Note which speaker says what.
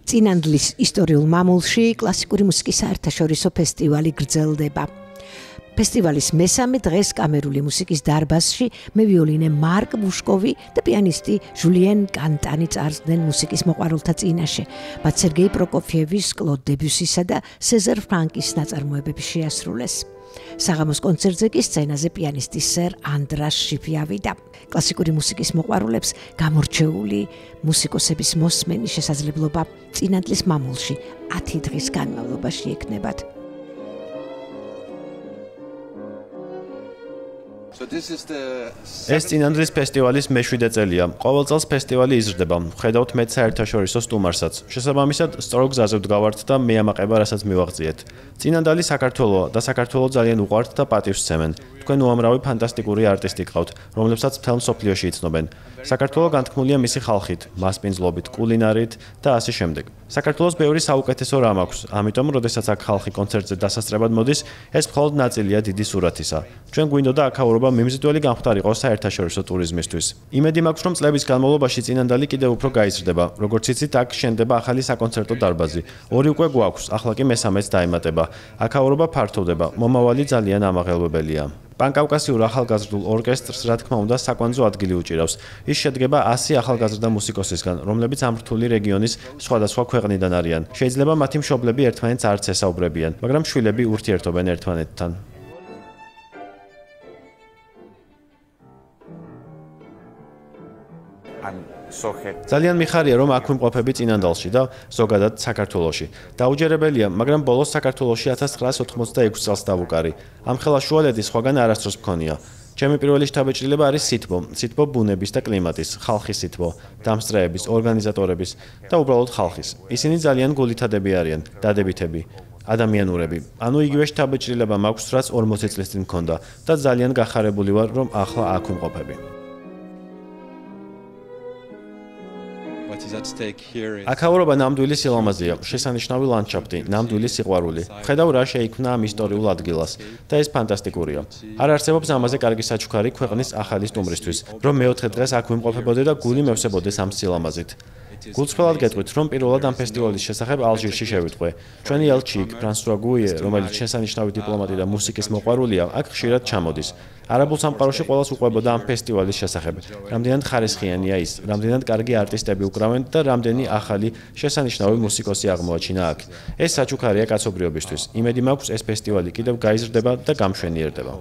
Speaker 1: წინანდლის ისტორიულ მამულში კლასიკური მუსიკის საერთაშორისო ფესტივალი გრძელდება. ფესტივალის მესამე დღეს კამერული მუსიკის დარბაზში მევიოლინე მარკ ბუშკოვი და პიანისტი ჟულიენ კანტანი წარსდგნენ მუსიკის მოყვარულთა წინაშე. მათ სერგეი პროკოფიევის, კლოდ დებიუსისა და სეზარ ფრანკის ნაწარმოებები შეასრულეს. საღამოს კონცერტზე კი სცენაზე პიანისტი სერ ანდრას შიფი ავიდა. კლასიკური მუსიკის მოყვარულებს გამორჩეული მუსიკოსების მოსმენის შესაძლებლობა წინანდლის მამულში 10 დღის განმავლობაში ექნებათ.
Speaker 2: ეს წინანდლის ფესტივალის მე-7 წელია. ყოველ წელს ფესტივალი იზრდება. ხედავთ მეტ საერთაშორისო სტუმარსაც. შესაბამისად, სწორ გზაზე ვდგავართ და მეამაყება, რასაც მივაღწიეთ. წინანდალი საქართველოა და საქართველო ძალიან უყვართ და პატივს სცემენ. თქვენ უამრავი ფანტასტიკური არტისტი გყავთ, რომლებსაც მთელ მსოფლიოში იცნობენ. საქართველო განთქმულია მისი ხალხით, მასპინძლობით, კულინარით და ასე შემდეგ. საქართველოს ბევრი საუკეთესო რამ აქვს, ამიტომ, როდესაც აქ ხალხი კონცერტზე დასასწრებად მოდის, ეს მხოლოდ ნაწილია დიდი სურათისა. ჩვენ გვინდოდა აქაურობა მიმზიდველი გამხდარიყო საერთაშორისო ტურიზმისთვის. იმედი მაქვს, რომ წლების განმავლობაში წინანდალი კიდევ უფრო გაიზრდება. როგორც იცით, აქ შენდება ახალი საკონცერტო დარბაზი. 2 უკვე გვაქვს, ახლა კი მესამეც დაემატება. აქაურობა ფართოვდება, მომავალი ძალიან ამაღელვებელია. პანკავკასიურ ახალგაზრდულ ორკესტრს, რა თქმა უნდა, საკვანძო ადგილი უჭირავს. ის შედგება 100 ახალგაზრდა მუსიკოსისგან, რომლებიც ამ რთული რეგიონის სხვადასხვა ქვეყნიდან არიან. შეიძლება მათი მშობლები ერთმანეთს არც ესაუბრებიან, მაგრამ შვილები ურთიერთობენ ერთმანეთთან. ძალიან მიხარია, რომ აქ ვიმყოფები წინანდალში და ზოგადად საქართველოში. დაუჯერებელია, მაგრამ ბოლოს საქართველოში 1986 წელს დავუკარი. ამ ხელა შუალედი სხვაგან არასდროს მქონია. ჩემი პირველი შთაბეჭდილება არის სითბო ბუნების და კლიმატის, ხალხის სითბო, დამსწრეების, ორგანიზატორების და უბრალოდ ხალხის. ისინი ძალიან გულითადები არიან, დადებითები. ადამიანურები. ანუ იგივე შთაბეჭდილება მაქვს, რაც 40 წლის წინ მქონდა და ძალიან გახარებული ვარ, რომ ახლა აქ ვიმყოფები. აქაურობა ნამდვილი სილამაზეა, შესანიშნავი ლანდშაფტი, ნამდვილი სიყვარული. ხედავ რა შეიქმნა ამ ისტორიულ ადგილას და ეს ფანტასტიკურია. არ არსებობს ამაზე კარგი საჩუქარი ქვეყნის ახალი სტუმრისთვის, რომ მეოთხე დღეს აქ ვიმყოფებოდე და გული მევსებოდეს ამ სილამაზით. გულწრფელად გეტყვით, რომ პირველად ამ ფესტივალის შესახებ ალჟირში შევიტყვე. ჩვენი ელჩი ფრანსუა გუიე, რომელიც შესანიშნავი დიპლომატი და მუსიკის მოყვარულია, აქ ხშირად ჩამოდის. არაბულ სამყაროში ყველას უყვებოდა ამ ფესტივალის შესახებ. რამდენად ხარისხიანია ის, რამდენად კარგი არტისტები უკრავენ და რამდენი ახალი შესანიშნავი მუსიკოსი აღმოაჩინა აქ. ეს საჩუქარია კაცობრიობისთვის. იმედი მაქვს, ეს ფესტივალი კიდევ გაიზრდება და გამშვენიერდება.